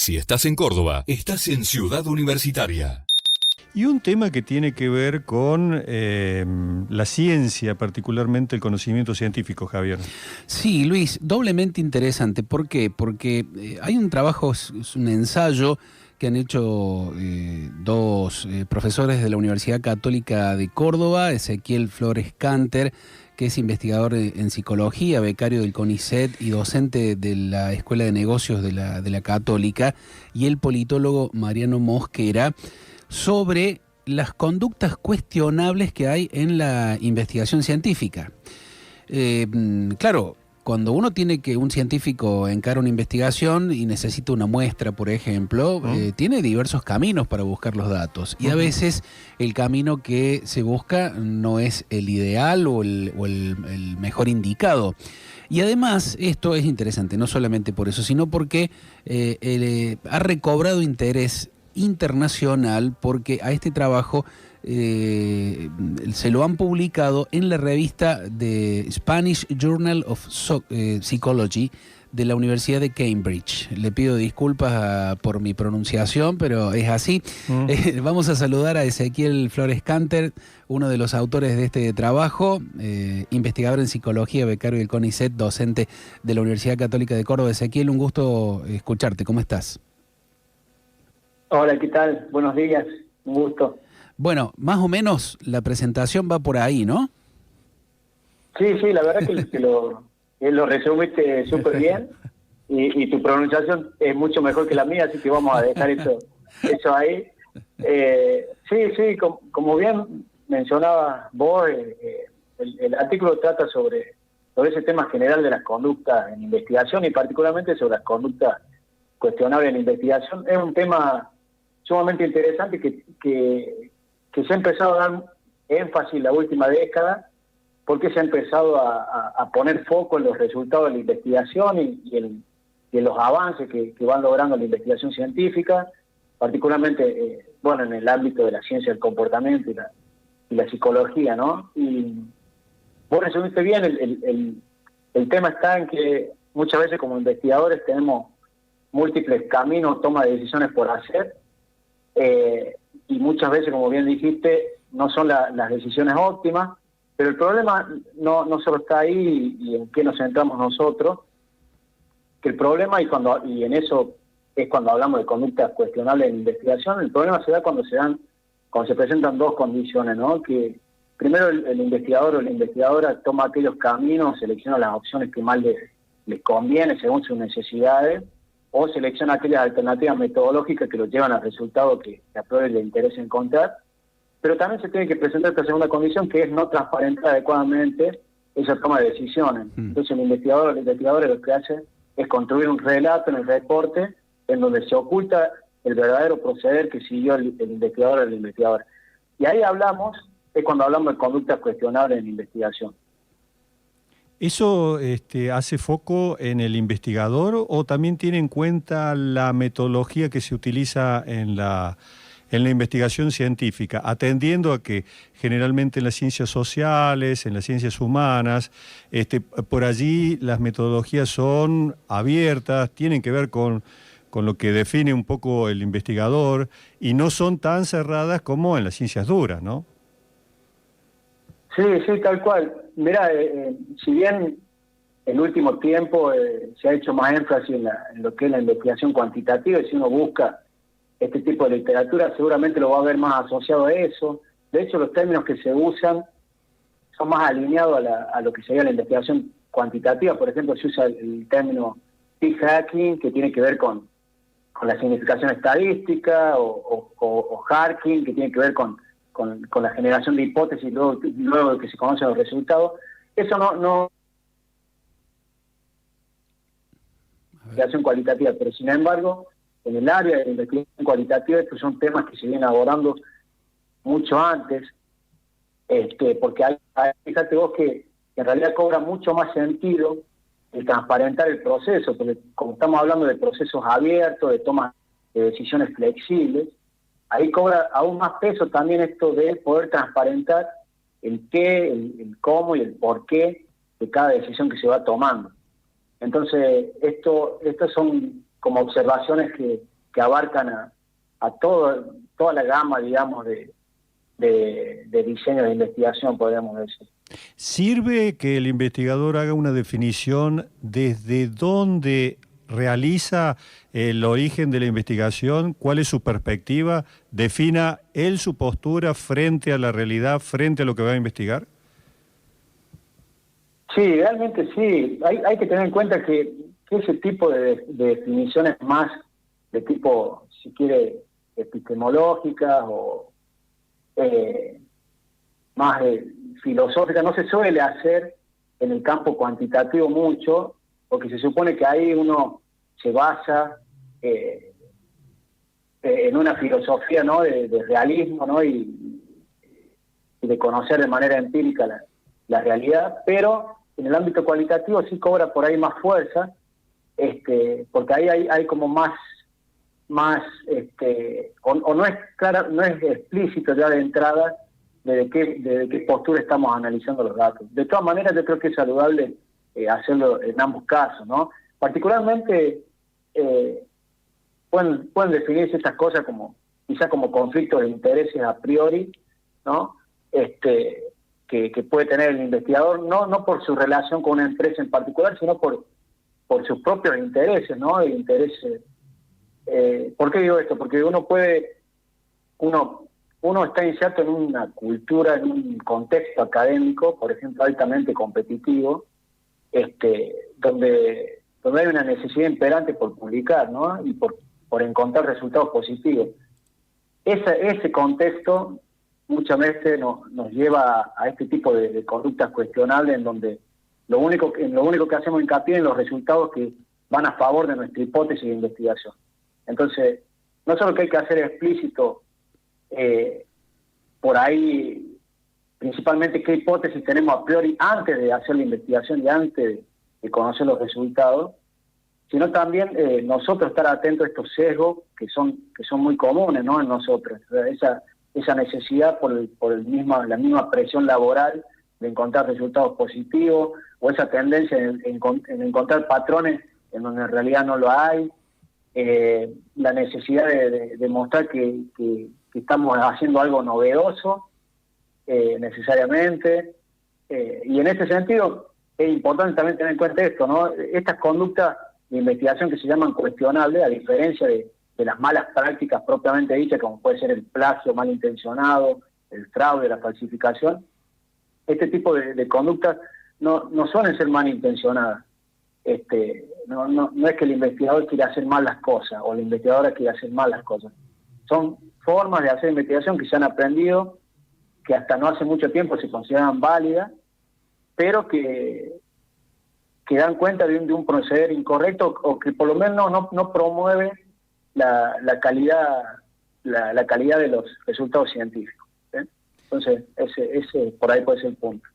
Si estás en Córdoba, estás en Ciudad Universitaria. Y un tema que tiene que ver con la ciencia, particularmente el conocimiento científico, Javier. Sí, Luis, doblemente interesante. ¿Por qué? Porque hay un trabajo, es un ensayo que han hecho dos profesores de la Universidad Católica de Córdoba, Ezequiel Flores Canter, que es investigador en psicología, becario del CONICET y docente de la Escuela de Negocios de la Católica, y el politólogo Mariano Mosquera, sobre las conductas cuestionables que hay en la investigación científica. Claro, cuando un científico encara una investigación y necesita una muestra, por ejemplo, tiene diversos caminos para buscar los datos. Y a veces el camino que se busca no es el ideal o el mejor indicado. Y además, esto es interesante, no solamente por eso, sino porque ha recobrado interés internacional, porque a este trabajo se lo han publicado en la revista de Spanish Journal of Psychology de la Universidad de Cambridge. Le pido disculpas por mi pronunciación, pero es así. Vamos a saludar a Ezequiel Flores Canter, uno de los autores de este trabajo, investigador en psicología, becario del CONICET, docente de la Universidad Católica de Córdoba. Ezequiel, un gusto escucharte. ¿Cómo estás? Hola, ¿qué tal? Buenos días, un gusto. Bueno, más o menos la presentación va por ahí, ¿no? Sí, la verdad que lo resumiste súper bien y tu pronunciación es mucho mejor que la mía, así que vamos a dejar eso ahí. Sí, como bien mencionabas vos, el artículo trata sobre ese tema general de las conductas en investigación y particularmente sobre las conductas cuestionables en investigación. Es un tema sumamente interesante que se ha empezado a dar énfasis en la última década, porque se ha empezado a poner foco en los resultados de la investigación y en los avances que van logrando la investigación científica, particularmente en el ámbito de la ciencia del comportamiento y la psicología, ¿no? Y vos resumiste bien, el tema está en que muchas veces como investigadores tenemos múltiples caminos, toma de decisiones por hacer, y muchas veces, como bien dijiste, no son las decisiones óptimas, pero el problema no solo está ahí y en qué nos centramos nosotros, que el problema, y en eso es cuando hablamos de conductas cuestionables en investigación, el problema se da cuando se presentan dos condiciones, ¿no? Que primero el investigador o la investigadora toma aquellos caminos, selecciona las opciones que más les conviene según sus necesidades, o selecciona aquellas alternativas metodológicas que los llevan al resultado que a priori le interesa encontrar. Pero también se tiene que presentar esta segunda condición, que es no transparentar adecuadamente esa toma de decisiones. Entonces el investigador o la investigadora lo que hace es construir un relato en el reporte en donde se oculta el verdadero proceder que siguió el investigador o la investigadora. Y ahí es cuando hablamos de conductas cuestionables en investigación. ¿Eso hace foco en el investigador o también tiene en cuenta la metodología que se utiliza en la investigación científica, atendiendo a que generalmente en las ciencias sociales, en las ciencias humanas, por allí las metodologías son abiertas, tienen que ver con lo que define un poco el investigador y no son tan cerradas como en las ciencias duras, ¿no? Sí, tal cual. Mirá, si bien en último tiempo se ha hecho más énfasis en lo que es la investigación cuantitativa, y si uno busca este tipo de literatura seguramente lo va a ver más asociado a eso. De hecho, los términos que se usan son más alineados a lo que sería la investigación cuantitativa. Por ejemplo, se usa el término p-hacking, que tiene que ver con la significación estadística, o hacking, que tiene que ver con la generación de hipótesis luego de que se conocen los resultados. Eso no investigación cualitativa, pero sin embargo, en el área de la investigación cualitativa estos son temas que se vienen abordando mucho antes, porque fíjate vos que en realidad cobra mucho más sentido el transparentar el proceso, porque como estamos hablando de procesos abiertos, de toma de decisiones flexibles, ahí cobra aún más peso también esto de poder transparentar el qué, el cómo y el por qué de cada decisión que se va tomando. Entonces, estas son como observaciones que que abarcan a toda la gama, digamos, de diseño de investigación, podríamos decir. ¿Sirve que el investigador haga una definición desde dónde realiza el origen de la investigación, cuál es su perspectiva, defina él su postura frente a la realidad, frente a lo que va a investigar? Sí, realmente sí. Hay que tener en cuenta que ese tipo de definiciones más de tipo, si quiere, epistemológicas o más filosóficas, no se suele hacer en el campo cuantitativo mucho, porque se supone que ahí uno se basa en una filosofía, ¿no?, de realismo, ¿no?, y de conocer de manera empírica la realidad, pero en el ámbito cualitativo sí cobra por ahí más fuerza, porque ahí hay como más o no es clara, no es explícito ya de entrada de qué postura estamos analizando los datos. De todas maneras, yo creo que es saludable hacerlo en ambos casos, ¿no? Particularmente pueden definirse estas cosas quizás como conflictos de intereses a priori, ¿no? Que puede tener el investigador, no por su relación con una empresa en particular, sino por sus propios intereses, ¿no? De intereses. ¿Por qué digo esto? Porque uno está inserto en una cultura, en un contexto académico, por ejemplo, altamente competitivo, donde hay una necesidad imperante por publicar, ¿no? Y por encontrar resultados positivos. Ese contexto muchas veces nos lleva a este tipo de conductas cuestionables, en donde lo único que hacemos hincapié en los resultados que van a favor de nuestra hipótesis de investigación. Entonces, no solo que hay que hacer explícito por ahí, principalmente qué hipótesis tenemos a priori antes de hacer la investigación y antes de conocer los resultados, sino también nosotros estar atentos a estos sesgos que son muy comunes, ¿no?, en nosotros. Esa necesidad por la misma presión laboral de encontrar resultados positivos, o esa tendencia en encontrar patrones en donde en realidad no lo hay, la necesidad de mostrar que estamos haciendo algo novedoso necesariamente, y en ese sentido es importante también tener en cuenta esto, ¿no? Estas conductas de investigación que se llaman cuestionables, a diferencia de las malas prácticas propiamente dichas, como puede ser el plagio malintencionado, el fraude, la falsificación, este tipo de conductas no suelen ser malintencionadas. No es que el investigador quiera hacer mal las cosas o la investigadora quiera hacer mal las cosas. Son formas de hacer investigación que se han aprendido, que hasta no hace mucho tiempo se consideraban válidas, pero que dan cuenta de un proceder incorrecto, o que por lo menos no promueve la calidad de los resultados científicos. Entonces, ese por ahí puede ser el punto.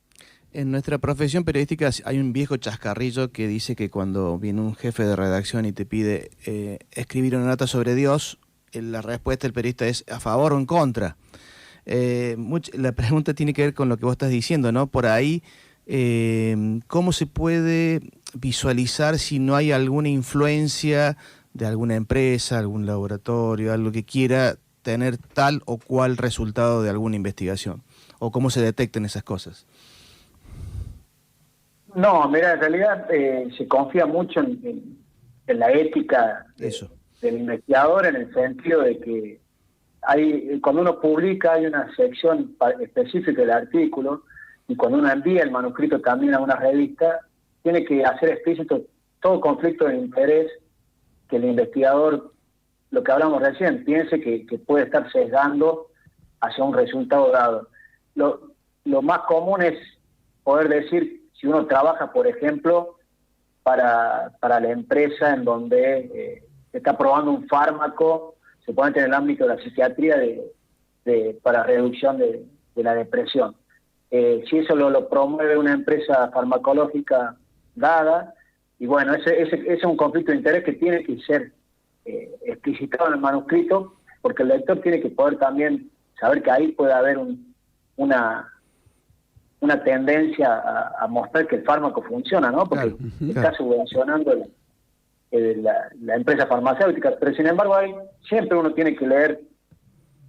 En nuestra profesión periodística hay un viejo chascarrillo que dice que cuando viene un jefe de redacción y te pide escribir una nota sobre Dios, la respuesta del periodista es a favor o en contra. La pregunta tiene que ver con lo que vos estás diciendo, ¿no? Por ahí, ¿cómo se puede visualizar si no hay alguna influencia de alguna empresa, algún laboratorio, algo que quiera tener tal o cual resultado de alguna investigación? ¿O cómo se detectan esas cosas? No, mira, en realidad se confía mucho en la ética del investigador, en el sentido de que cuando uno publica hay una sección específica del artículo, y cuando uno envía el manuscrito también a una revista, tiene que hacer explícito todo conflicto de interés que el investigador, lo que hablamos recién, piense que puede estar sesgando hacia un resultado dado. Lo más común es poder decir, si uno trabaja, por ejemplo, para la empresa en donde se está probando un fármaco, se puede meter en el ámbito de la psiquiatría para reducción de la depresión. Si eso lo promueve una empresa farmacológica dada, y bueno, ese es un conflicto de interés que tiene que ser explicitado en el manuscrito, porque el lector tiene que poder también saber que ahí puede haber una tendencia a mostrar que el fármaco funciona, ¿no? Porque claro. está subvencionando la empresa farmacéutica, pero sin embargo siempre uno tiene que leer,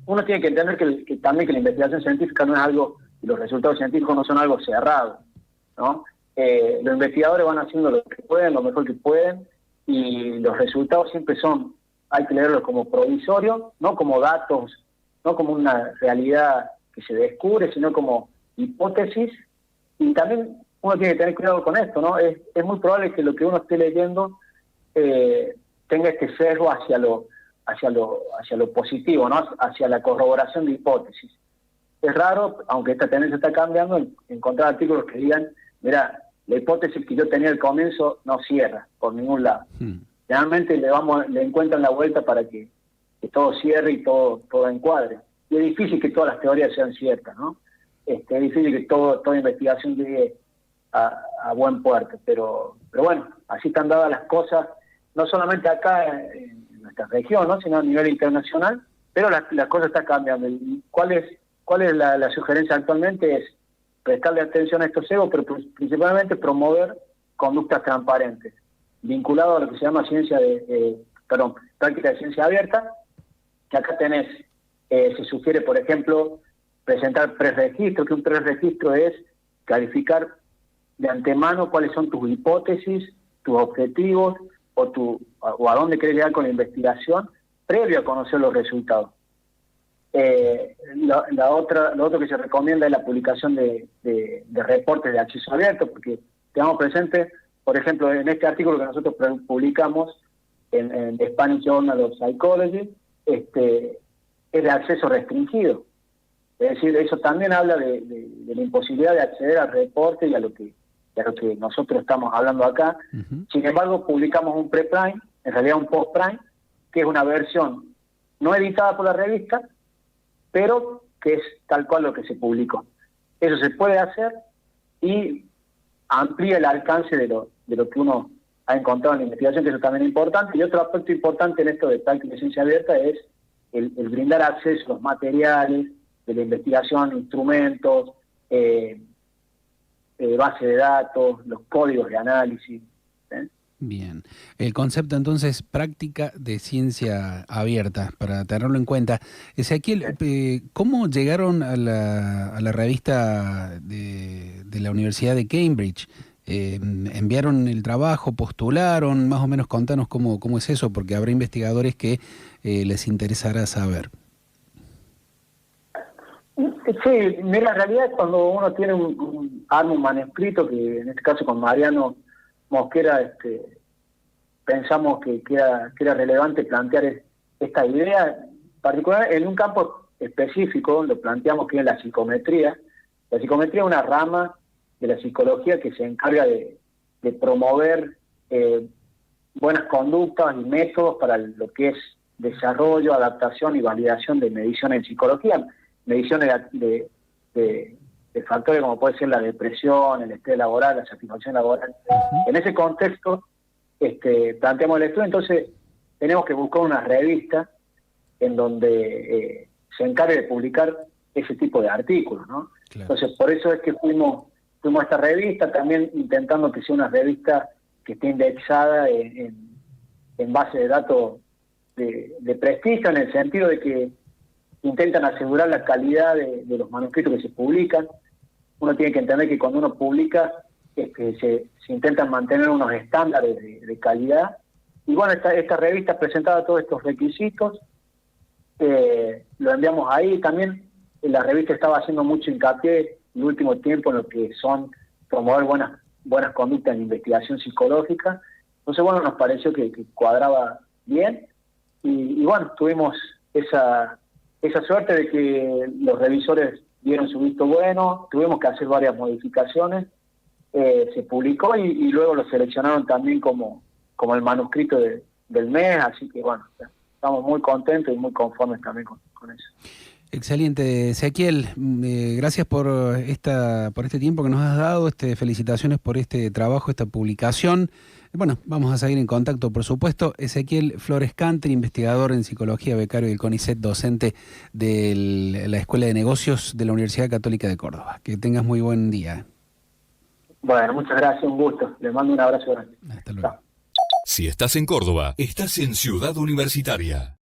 uno tiene que entender que también que la investigación científica no es algo, y los resultados científicos no son algo cerrado, ¿no? Los investigadores van haciendo lo que pueden, lo mejor que pueden, y los resultados siempre hay que leerlos como provisorios, no como datos, no como una realidad que se descubre, sino como hipótesis. Y también uno tiene que tener cuidado con esto, ¿no? Es muy probable que lo que uno esté leyendo tenga este sesgo hacia lo positivo, ¿no? Hacia la corroboración de hipótesis. Es raro, aunque esta tendencia está cambiando, encontrar artículos que digan, mira, la hipótesis que yo tenía al comienzo no cierra por ningún lado. Generalmente le encuentran la vuelta para que todo cierre y todo encuadre. Y es difícil que todas las teorías sean ciertas, ¿no? Es difícil que toda investigación llegue a buen puerto, pero bueno, así están dadas las cosas, no solamente acá en nuestra región, ¿no? Sino a nivel internacional, pero las cosas están cambiando. ¿Y cuál es la sugerencia actualmente? Es prestarle atención a estos sesgos, pero principalmente promover conductas transparentes, vinculado a lo que se llama práctica de ciencia abierta, que acá se sugiere, por ejemplo, presentar preregistro, que un preregistro es calificar de antemano cuáles son tus hipótesis, tus objetivos, o a dónde querés llegar con la investigación, previo a conocer los resultados. Lo otro que se recomienda es la publicación de reportes de acceso abierto, porque tengamos presente, por ejemplo, en este artículo que nosotros publicamos en The Spanish Journal of Psychology, es de acceso restringido. Es decir, eso también habla de la imposibilidad de acceder al reporte y a lo que nosotros estamos hablando acá. Sin embargo, publicamos un preprime, en realidad un postprime, que es una versión no editada por la revista, pero que es tal cual lo que se publicó. Eso se puede hacer y amplía el alcance de lo que uno ha encontrado en la investigación, que eso también es importante. Y otro aspecto importante en esto de práctica de ciencia abierta es el brindar acceso a los materiales de la investigación, instrumentos, base de datos, los códigos de análisis. Bien. El concepto entonces, práctica de ciencia abierta, para tenerlo en cuenta. Ezequiel, ¿cómo llegaron a la revista de la Universidad de Cambridge? ¿Enviaron el trabajo, postularon? Más o menos contanos cómo es eso, porque habrá investigadores que les interesará saber. Sí, mira, en realidad cuando uno tiene un manuscrito, que en este caso con Mariano Mosquera pensamos que era relevante plantear esta idea, particular en un campo específico, lo planteamos que es la psicometría. La psicometría es una rama de la psicología que se encarga de promover buenas conductas y métodos para lo que es desarrollo, adaptación y validación de mediciones en psicología, mediciones de factores como puede ser la depresión, el estrés laboral, la satisfacción laboral. En ese contexto planteamos el estudio, entonces tenemos que buscar una revista en donde se encargue de publicar ese tipo de artículos, ¿no? Claro. Entonces por eso es que fuimos a esta revista, también intentando que sea una revista que esté indexada en base de datos de prestigio, en el sentido de que intentan asegurar la calidad de los manuscritos que se publican. Uno tiene que entender que cuando uno publica se intentan mantener unos estándares de calidad. Y bueno, esta revista presentaba todos estos requisitos, lo enviamos ahí. También la revista estaba haciendo mucho hincapié en el último tiempo en lo que son promover buenas conductas en investigación psicológica. Entonces, bueno, nos pareció que cuadraba bien. Y bueno, tuvimos esa suerte de que los revisores dieron su visto bueno, tuvimos que hacer varias modificaciones, se publicó y luego lo seleccionaron también como el manuscrito del mes, así que bueno, estamos muy contentos y muy conformes también con eso. Excelente, Ezequiel, gracias por este tiempo que nos has dado, felicitaciones por este trabajo, esta publicación. Bueno, vamos a seguir en contacto, por supuesto. Ezequiel Flores Canter, investigador en psicología, becario del CONICET, docente de la Escuela de Negocios de la Universidad Católica de Córdoba. Que tengas muy buen día. Bueno, muchas gracias, un gusto. Les mando un abrazo grande. Hasta luego. Chao. Si estás en Córdoba, estás en Ciudad Universitaria.